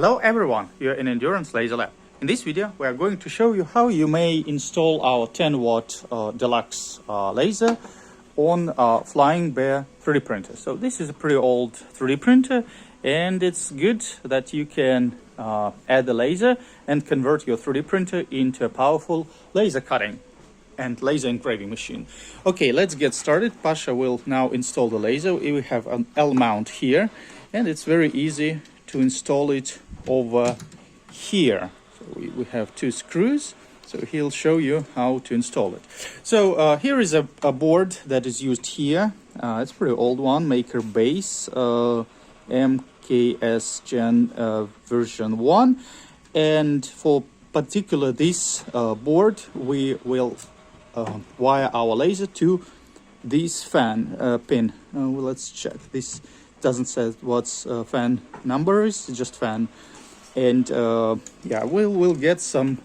Hello everyone, you're in Endurance Laser Lab. In this video, we are going to show you how you may install our 10-watt Delux laser on Flying Bear 3D printer. So this is a pretty old 3D printer, and it's good that you can add the laser and convert your 3D printer into a powerful laser cutting and laser engraving machine. Okay, let's get started. Pasha will now install the laser. We have an L mount here, and it's very easy to install it over here. So we have two screws, so he'll show you how to install it. So here is a board that is used here. It's a pretty old one, Maker Base MKS Gen version 1, and for particular this board we will wire our laser to this fan pin. Well, let's check. This doesn't say what's fan number is, it's just fan. And yeah, we'll get some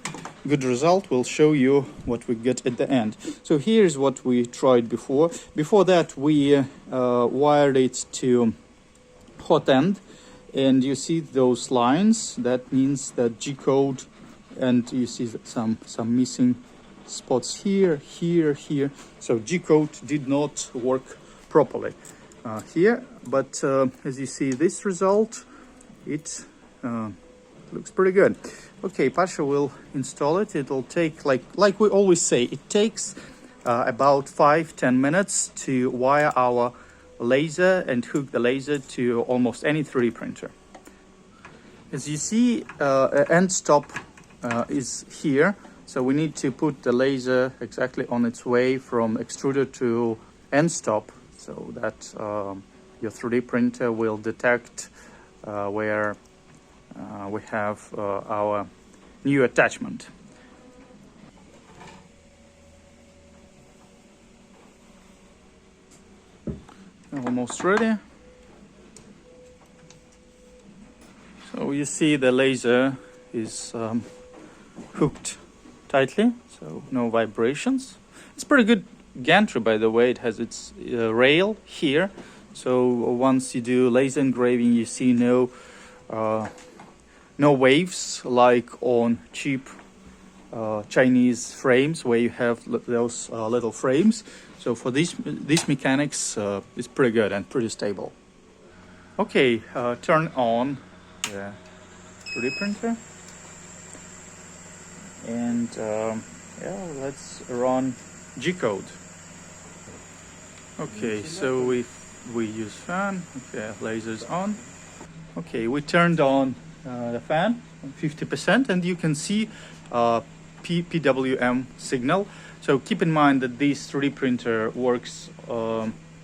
good result. We'll show you what we get at the end. So here's what we tried before. Before that, we wired it to hot end, and you see those lines. That means that GCode, and you see some missing spots here. So GCode did not work properly here, but as you see this result, it looks pretty good. Okay, Pasha will install it. It'll take, like we always say, it takes about 5-10 minutes to wire our laser and hook the laser to almost any 3D printer. As you see, end stop is here, so we need to put the laser exactly on its way from extruder to end stop, so that your 3D printer will detect where we have our new attachment. Almost ready. So you see the laser is hooked tightly, so no vibrations. It's pretty good gantry, by the way. It has its rail here, so once you do laser engraving, you see no waves like on cheap Chinese frames where you have those little frames. So for these mechanics, it's pretty good and pretty stable. Okay, turn on the 3D printer, and yeah, let's run GCode. Okay, so we use fan. Okay, laser's on. Okay, we turned on the fan 50%, and you can see PWM signal. So keep in mind that this 3D printer works,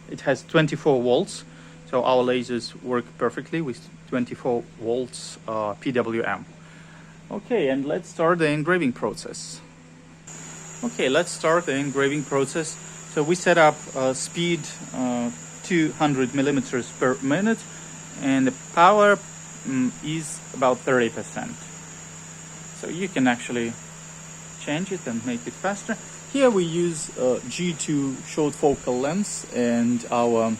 it has 24 volts, so our lasers work perfectly with 24 volts PWM. Okay, and let's start the engraving process. Okay, let's start the engraving process. So we set up speed 200 millimeters per minute, and the power is about 30%. So you can actually change it and make it faster. Here we use G2 short focal length and our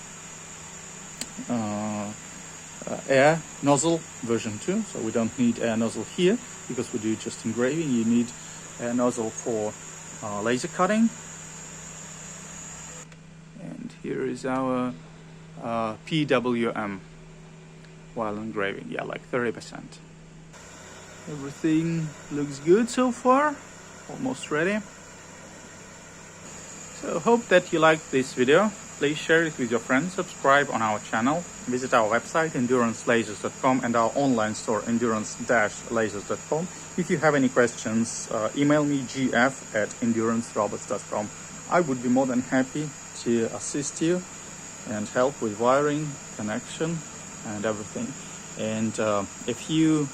air nozzle version 2. So we don't need air nozzle here because we do just engraving. You need air nozzle for laser cutting. And here is our PWM while engraving, yeah, like 30%. Everything looks good so far, almost ready. So hope that you liked this video. Please share it with your friends, subscribe on our channel, visit our website endurancelasers.com and our online store endurance-lasers.com. If you have any questions, email me gf@endurancerobots.com. I would be more than happy to assist you and help with wiring, connection, and everything. And a few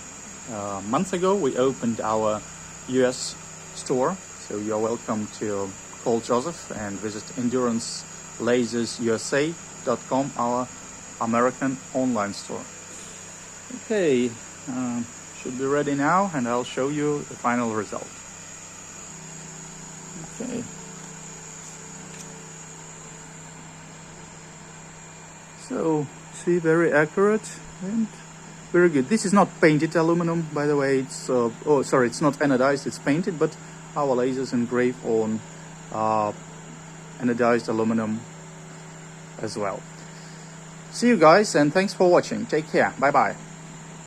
months ago we opened our US store, so you're welcome to call Joseph and visit endurancelasersusa.com, our American online store. Okay, should be ready now, and I'll show you the final result. Okay. So see, very accurate, and very good. This is not painted aluminum, by the way. It's oh, sorry, it's not anodized, it's painted, but our lasers engrave on anodized aluminum as well. See you guys, and thanks for watching. Take care. Bye bye.